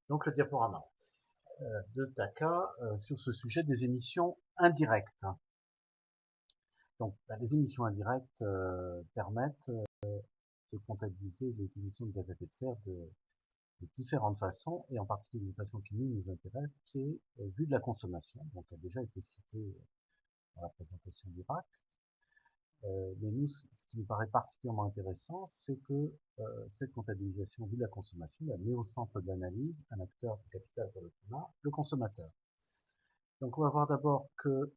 Donc le diaporama de Taka sur ce sujet des émissions indirectes. Donc les émissions indirectes permettent de comptabiliser les émissions de gaz à effet de serre de différentes façons, et en particulier d'une façon qui nous intéresse, qui est vue de la consommation, donc qui a déjà été citée dans la présentation d'Irak. Mais nous, ce qui nous paraît particulièrement intéressant, c'est que cette comptabilisation vue de la consommation, elle met au centre de l'analyse un acteur capital pour le climat, le consommateur. Donc on va voir d'abord que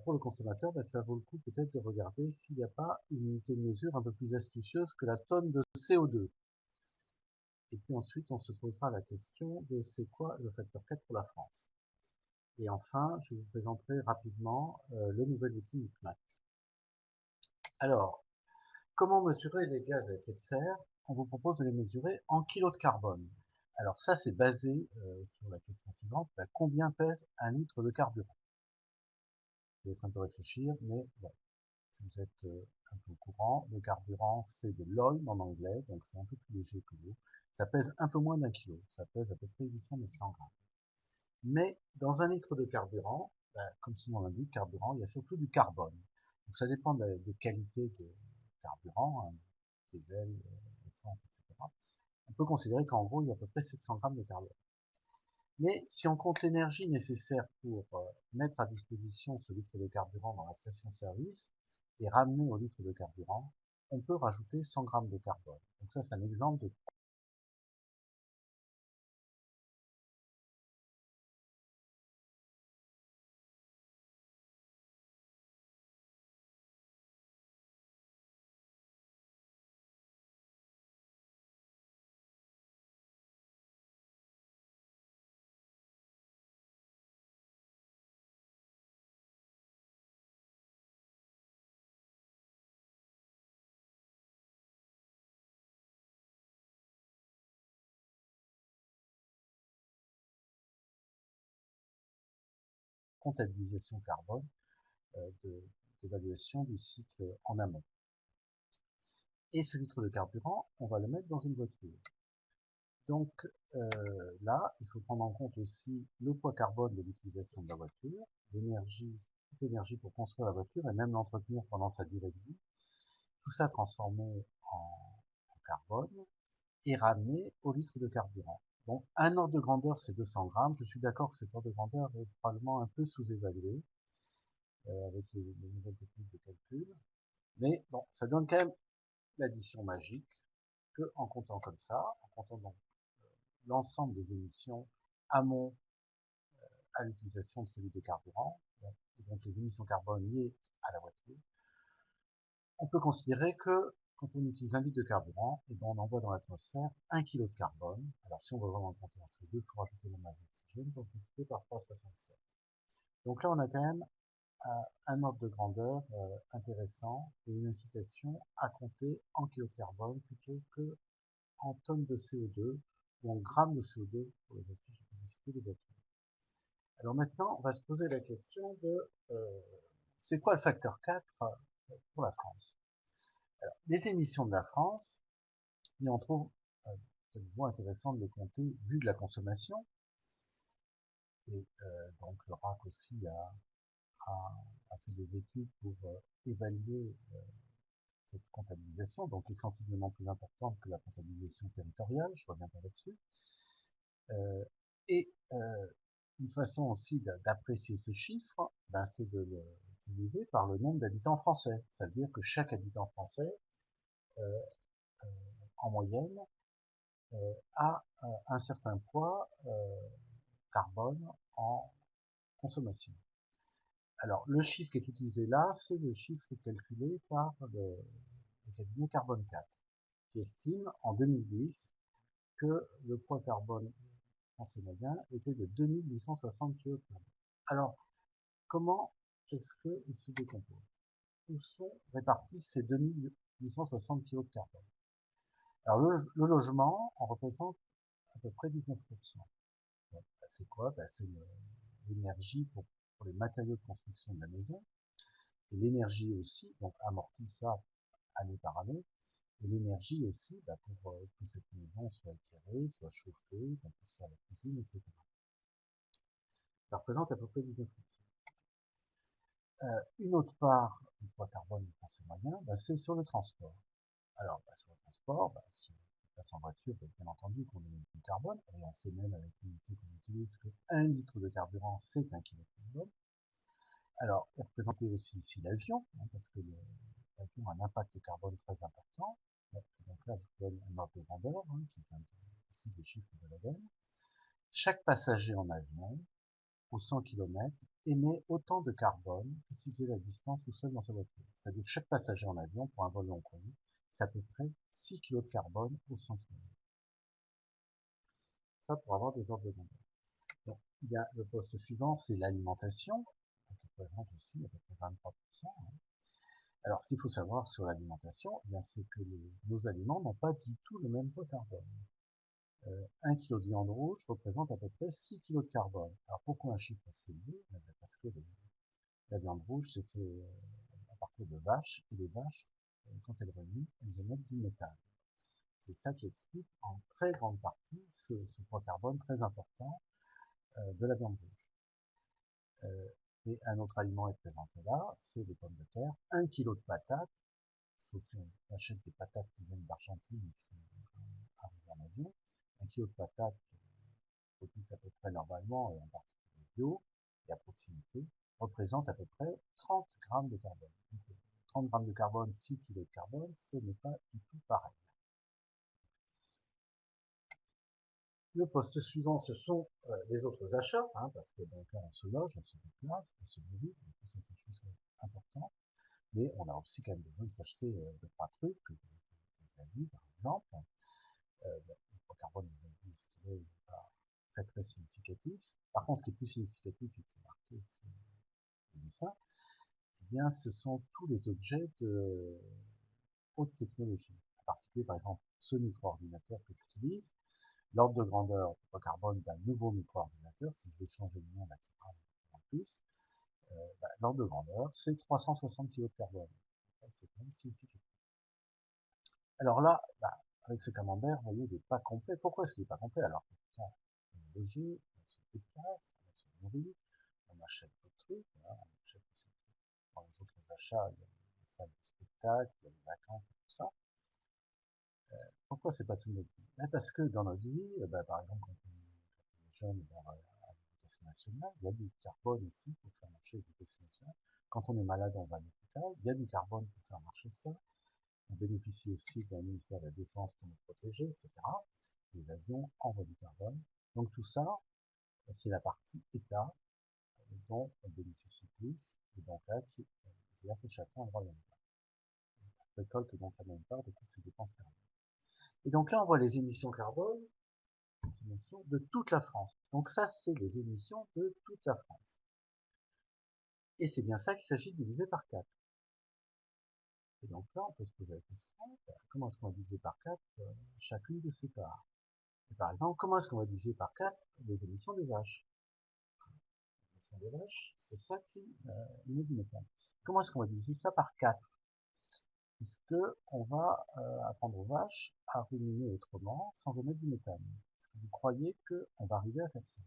pour le consommateur, ça vaut le coup peut-être de regarder s'il n'y a pas une unité de mesure un peu plus astucieuse que la tonne de CO2. Et puis ensuite, on se posera la question de c'est quoi le facteur 4 pour la France. Et enfin, je vous présenterai rapidement le nouvel outil MICMAC. Alors, comment mesurer les gaz à effet de serre? On vous propose de les mesurer en kilos de carbone. Alors ça, c'est basé sur la question suivante, combien pèse un litre de carburant? Je laisse un peu réfléchir, mais bon, si vous êtes un peu au courant, le carburant, c'est de l'oil en anglais, donc c'est un peu plus léger que l'eau. Ça pèse un peu moins d'un kilo, ça pèse à peu près 800-900 grammes. Mais dans un litre de carburant, comme son nom l'indique, carburant, il y a surtout du carbone. Donc ça dépend de qualité de carburant, hein, diesel, essence, etc. On peut considérer qu'en gros, il y a à peu près 700 grammes de carburant. Mais si on compte l'énergie nécessaire pour mettre à disposition ce litre de carburant dans la station-service et ramener au litre de carburant, on peut rajouter 100 grammes de carbone. Donc ça, c'est un exemple de comptabilisation carbone, d'évaluation du cycle en amont. Et ce litre de carburant, on va le mettre dans une voiture. Donc là, il faut prendre en compte aussi le poids carbone de l'utilisation de la voiture, toute l'énergie pour construire la voiture et même l'entretenir pendant sa durée de vie. Tout ça transformé en carbone et ramené au litre de carburant. Donc un ordre de grandeur, c'est 200 grammes. Je suis d'accord que cet ordre de grandeur est probablement un peu sous-évalué avec les nouvelles techniques de calcul. Mais bon, ça donne quand même l'addition magique que en comptant comme ça, en comptant donc l'ensemble des émissions amont à l'utilisation de celui de carburant, donc les émissions carbone liées à la voiture, on peut considérer que quand on utilise un litre de carburant, et ben on envoie dans l'atmosphère 1 kg de carbone. Alors si on veut vraiment compter en CO2, il faut rajouter le masse d'oxygène, donc multiplié par 3,67. Donc là on a quand même un ordre de grandeur intéressant et une incitation à compter en kg de carbone plutôt que en tonnes de CO2 ou en grammes de CO2 pour les affiches de publicité des voitures. Alors maintenant, on va se poser la question de c'est quoi le facteur 4 pour la France? Alors, les émissions de la France, et on trouve c'est nouveau intéressant de les compter vu de la consommation. Et donc le RAC aussi a fait des études pour évaluer cette comptabilisation, donc est sensiblement plus importante que la comptabilisation territoriale, je reviendrai là-dessus. Euh, et une façon aussi d'apprécier ce chiffre, c'est de le diviser par le nombre d'habitants français. Ça veut dire que chaque habitant français, euh, en moyenne, a un certain poids carbone en consommation. Alors, le chiffre qui est utilisé là, c'est le chiffre calculé par le cabinet Carbone 4, qui estime en 2010 que le poids carbone français moyen était de 2860 kg. Alors, comment est-ce qu'il se décompose? Où sont répartis ces 2860 kg de carbone? Alors, le logement en représente à peu près 19%. Donc, c'est quoi? C'est l'énergie pour les matériaux de construction de la maison, et l'énergie aussi, donc amortit ça année par année, Et l'énergie aussi, pour que cette maison soit éclairée, soit chauffée, qu'on puisse faire la cuisine, etc. Ça représente à peu près 19%. Une autre part du poids carbone dans ces moyens, c'est sur le transport. Alors, sur le transport, si on passe en voiture, bien entendu qu'on émet du carbone, et on sait même avec l'unité qu'on utilise que 1 litre de carburant, c'est 1 kg de carbone. Alors, représenter aussi ici l'avion, parce que l'avion a un impact carbone très important. Donc là, je vous donne un ordre de grandeur, qui est aussi des chiffres de l'ADN. Chaque passager en avion, aux 100 km, émet autant de carbone que s'il faisait la distance tout seul dans sa voiture. C'est-à-dire que chaque passager en avion, pour un vol long courrier, c'est à peu près 6 kg de carbone aux 100 km. Ça pour avoir des ordres de grandeur. Donc, il y a le poste suivant, c'est l'alimentation, qui représente aussi à peu près 23%. Alors, ce qu'il faut savoir sur l'alimentation, c'est que nos aliments n'ont pas du tout le même poids carbone. 1 kg de viande rouge représente à peu près 6 kg de carbone. Alors, pourquoi un chiffre aussi élevé? Parce que la viande rouge, c'est fait à partir de vaches, et les vaches, quand elles remuent, elles émettent du méthane. C'est ça qui explique en très grande partie ce poids carbone très important de la viande rouge. Et un autre aliment est présenté là, c'est les pommes de terre. 1 kg de patates, sauf si on achète des patates qui viennent d'Argentine et qui sont arrivées en avion. 1 kg de patates, produites à peu près normalement, et en particulier bio, et à proximité, représente à peu près 30 grammes de carbone. Donc, 30 grammes de carbone, 6 kg de carbone, ce n'est pas du tout pareil. Le poste suivant, ce sont les autres achats, parce que donc là, on se loge, on se déplace, on se nourrit, donc ça c'est des choses importantes. Mais on a aussi quand même besoin de s'acheter 2-3 trucs, des habits par exemple. Le poids carbone des habits, ce qui est pas très très significatif. Par contre, ce qui est plus significatif et qui est marqué sur le dessin, ce sont tous les objets de haute technologie. En particulier, par exemple, ce micro-ordinateur que j'utilise, l'ordre de grandeur du poids carbone d'un nouveau micro-ordinateur, si je veux changer le nom, qui parle en plus, l'ordre de grandeur, c'est 360 kg de carbone. C'est quand même significatif. Alors là, avec ce camembert, vous voyez, il n'est pas complet. Pourquoi est-ce qu'il n'est pas complet? Alors, on est logé, on se déplace, on se nourrit, on achète d'autres trucs, on achète aussi dans les autres achats, il y a les salles de spectacle, il y a les vacances et tout ça. Pourquoi c'est pas tout notre vie? Parce que dans notre vie, par exemple, quand on est jeune à l'éducation nationale, il y a du carbone aussi pour faire marcher l'éducation nationale. Quand on est malade, on va à l'hôpital, il y a du carbone pour faire marcher ça. On bénéficie aussi d'un ministère de la Défense pour nous protéger, etc. Les avions envoient du carbone. Donc tout ça, c'est la partie État dont on bénéficie plus, et donc là, c'est-à-dire que chacun a droit à la même part. On récolte donc la même part de toutes ces dépenses carbone. Et donc là, on voit les émissions carbone, les émissions de toute la France. Donc ça, c'est les émissions de toute la France. Et c'est bien ça qu'il s'agit de diviser par 4. Et donc là, on peut se poser la question, comment est-ce qu'on va diviser par 4 chacune de ces parts? Et par exemple, comment est-ce qu'on va diviser par 4 les émissions des vaches? Les émissions des vaches, c'est ça qui émet du méthane. Comment est-ce qu'on va diviser ça par 4? Est-ce qu'on va apprendre aux vaches à ruminer autrement sans émettre du méthane? Est-ce que vous croyez qu'on va arriver à faire ça?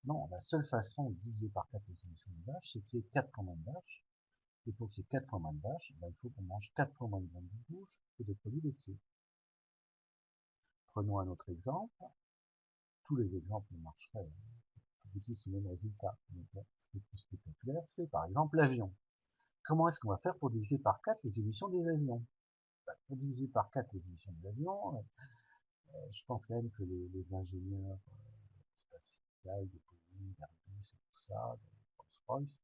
Non, la seule façon de diviser par 4 les émissions de vaches, c'est qu'il y ait 4 fois moins de vaches. Et pour qu'il y ait 4 fois moins de vaches, il faut qu'on mange 4 fois moins de viande rouge que de produits laitiers. Prenons un autre exemple. Tous les exemples marcheraient, aboutissent au même résultat. Donc, ce qui est plus spectaculaire, c'est par exemple l'avion. Comment est-ce qu'on va faire pour diviser par 4 les émissions des avions? Pour diviser par 4 les émissions des avions, je pense quand même que les ingénieurs spatiaux, de Boeing, Airbus et tout ça, de Rolls-Royce,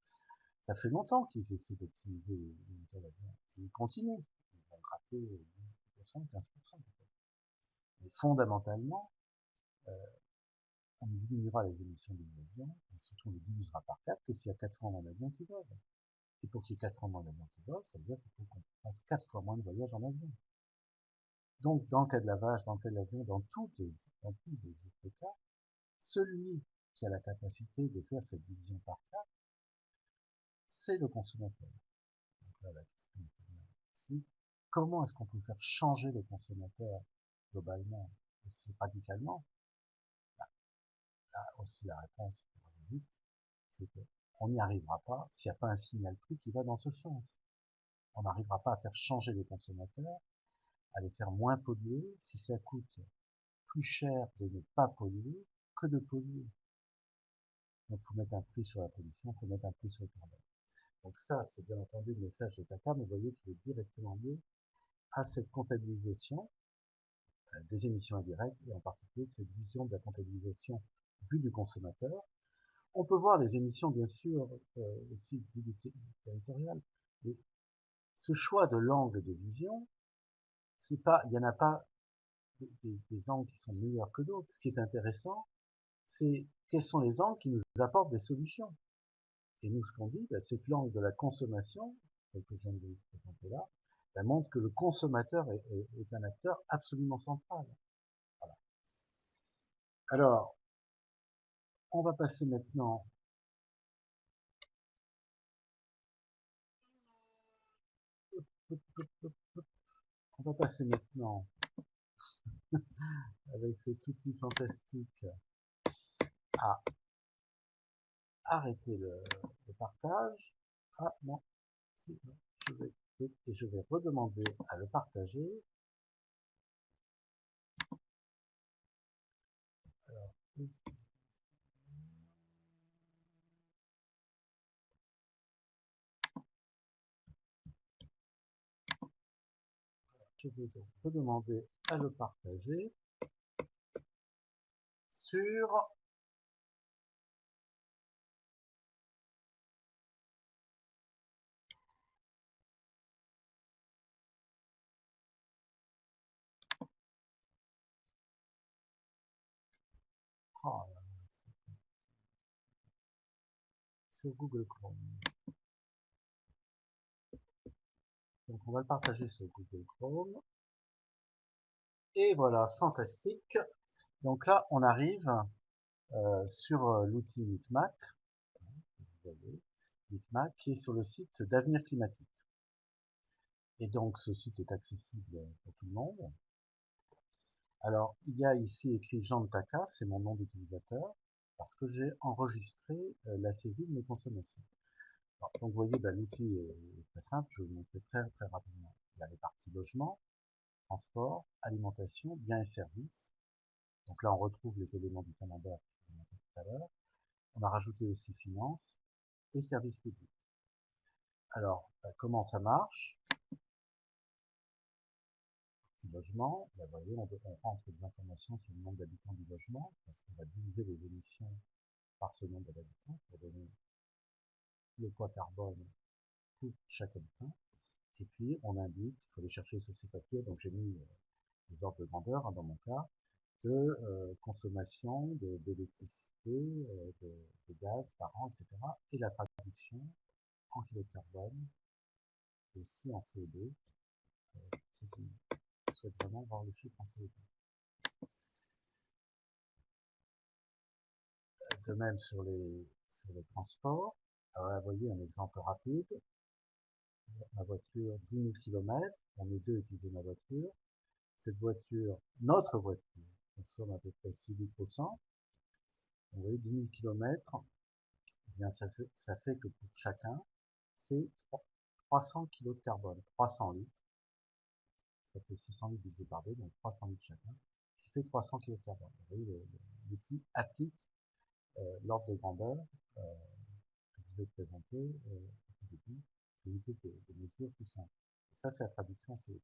ça fait longtemps qu'ils essaient d'optimiser les moteurs d'avion. Ils continuent. Ils vont gratter 10%, 15% peut-être. Mais fondamentalement, on diminuera les émissions des avions, et surtout on les divisera par 4 que s'il y a 4 fois moins d'avions qui volent. Et pour qu'il y ait 4 fois moins d'avions qui volent, ça veut dire qu'il faut qu'on fasse 4 fois moins de voyages en avion. Donc, dans le cas de la vache, dans le cas de l'avion, dans tous les autres cas, celui qui a la capacité de faire cette division par 4, c'est le consommateur. Donc là, la question est ici. comment est-ce qu'on peut faire changer les consommateurs globalement aussi radicalement? Là aussi la réponse, c'est qu'on n'y arrivera pas s'il n'y a pas un signal prix qui va dans ce sens. On n'arrivera pas à faire changer les consommateurs, à les faire moins polluer, si ça coûte plus cher de ne pas polluer que de polluer. Donc, il faut mettre un prix sur la pollution, il faut mettre un prix sur le carbone. Donc ça, c'est bien entendu le message de TACA, mais vous voyez qu'il est directement lié à cette comptabilisation des émissions indirectes, et en particulier de cette vision de la comptabilisation vue du consommateur. On peut voir les émissions, bien sûr, aussi vue du territorial. Et ce choix de l'angle de vision, c'est pas, il n'y en a pas des angles qui sont meilleurs que d'autres. Ce qui est intéressant, c'est quels sont les angles qui nous apportent des solutions. Et nous, ce qu'on dit, c'est que l'angle de la consommation, tel que je viens de vous présenter là, montre que le consommateur est un acteur absolument central. Voilà. Alors, on va passer maintenant on va passer maintenant avec cet outil fantastique à arrêter le partage. Ah non, si, non, je vais redemander à le partager. Alors, je vais donc redemander à le partager sur oh, sur Google Chrome. Donc on va le partager sur Google Chrome. Et voilà, fantastique. Donc là, on arrive sur l'outil Micmac, vous voyez, Micmac, qui est sur le site d'Avenir Climatique. Et donc ce site est accessible pour tout le monde. Alors, il y a ici écrit Jean de Taka, c'est mon nom d'utilisateur, parce que j'ai enregistré la saisie de mes consommations. Alors, donc vous voyez, l'outil est très simple, je vais vous montrer très rapidement. Il y a les parties logement, transport, alimentation, biens et services. Donc là, on retrouve les éléments du camembert que je vous ai montré tout à l'heure. On a rajouté aussi finances et services publics. Alors, comment ça marche? Du logement, vous voyez, on rentre des informations sur le nombre d'habitants du logement, parce qu'on va diviser les émissions par ce nombre d'habitants pour donner le poids carbone pour chaque habitant. Et puis, on indique, il faut aller chercher sur ces papiers, donc j'ai mis les ordres de grandeur, dans mon cas, de consommation d'électricité, de gaz par an, etc. Et la traduction en kilos de carbone, et aussi en CO2, ceux qui souhaitent vraiment voir le chiffre en CO2. De même sur les transports. Alors là, vous voyez un exemple rapide. Ma voiture, 10 000 km, on est deux à utiliser ma voiture. Cette voiture, notre voiture, consomme à peu près 6 litres au 100. Vous voyez, 10 000 km, eh bien, ça fait que pour chacun, c'est 300 kg de carbone, 300 litres. Ça fait 600 litres divisé par 2, donc 300 litres chacun, qui fait 300 kg de carbone. Vous voyez, l'outil applique l'ordre de grandeur que je vous ai présenté au début, l'unité de mesure tout simple. Et ça, c'est la traduction CO2.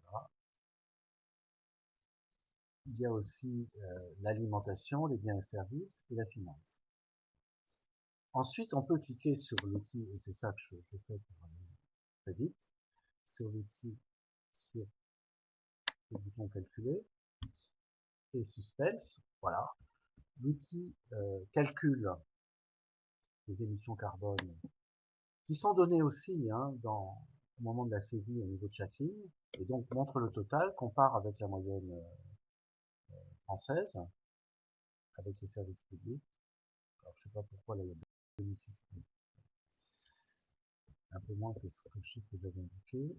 Voilà. Il y a aussi l'alimentation, les biens et services et la finance. Ensuite, on peut cliquer sur l'outil, et c'est ça que je fais pour aller très vite, sur l'outil, sur le bouton calculer, et suspense, voilà. L'outil calcule les émissions carbone, qui sont données aussi au moment de la saisie au niveau de chaque ligne, et donc montre le total, compare avec la moyenne française, avec les services publics. Alors je sais pas pourquoi là il y a 2006. un peu moins que le chiffre que j'avais indiqué.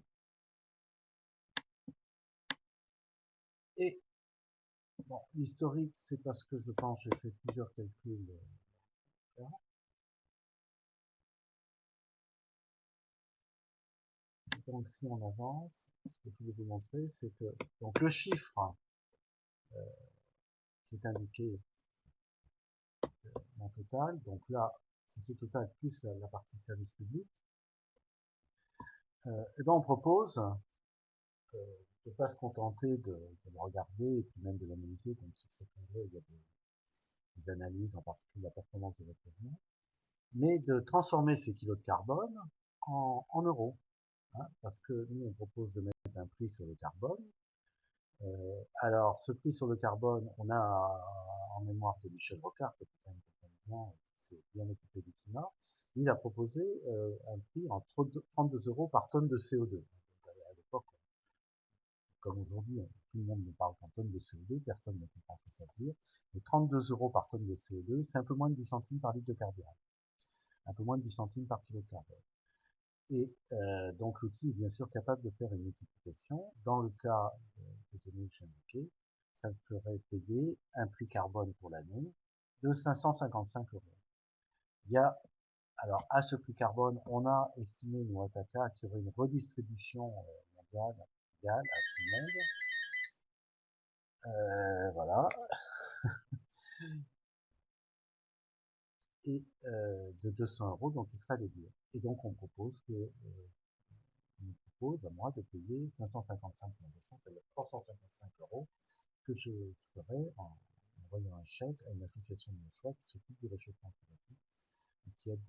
Et bon, l'historique, c'est parce que je pense j'ai fait plusieurs calculs. Donc si on avance, ce que je voulais vous montrer, c'est que donc le chiffre qui est indiqué en total, donc là, c'est ce total plus la partie service public, et ben on propose de ne pas se contenter de le regarder et puis même de l'analyser, donc sur cet onglet, il y a des analyses, en particulier la performance de votre logement, mais de transformer ces kilos de carbone en euros. Hein, parce que nous, on propose de mettre un prix sur le carbone. Alors, ce prix sur le carbone, on a en mémoire de Michel Rocard, qui est quand même quelqu'un qui s'est bien occupé du climat. Il a proposé un prix entre 32 euros par tonne de CO2. Donc, à l'époque, comme aujourd'hui, tout le monde ne parle qu'en tonnes de CO2, personne ne comprend ce que ça veut dire. Mais 32 euros par tonne de CO2, c'est un peu moins de 10 centimes par litre de carburant. Un peu moins de 10 centimes par kilo de carbone. Et donc l'outil est bien sûr capable de faire une multiplication. Dans le cas des données que j'ai indiquées, ça me ferait payer un prix carbone pour l'année de 555 euros. Il y a, alors à ce prix carbone, on a estimé, nous, à TACA, qu'il y aurait une redistribution mondiale égale à tout le monde. Voilà. Et de 200 euros, donc il sera déduit. Et donc on propose que me propose à moi de payer 555 200, c'est-à-dire 355 euros que je ferai en envoyant un chèque à une association de choix qui s'occupe du réchauffement climatique et qui aide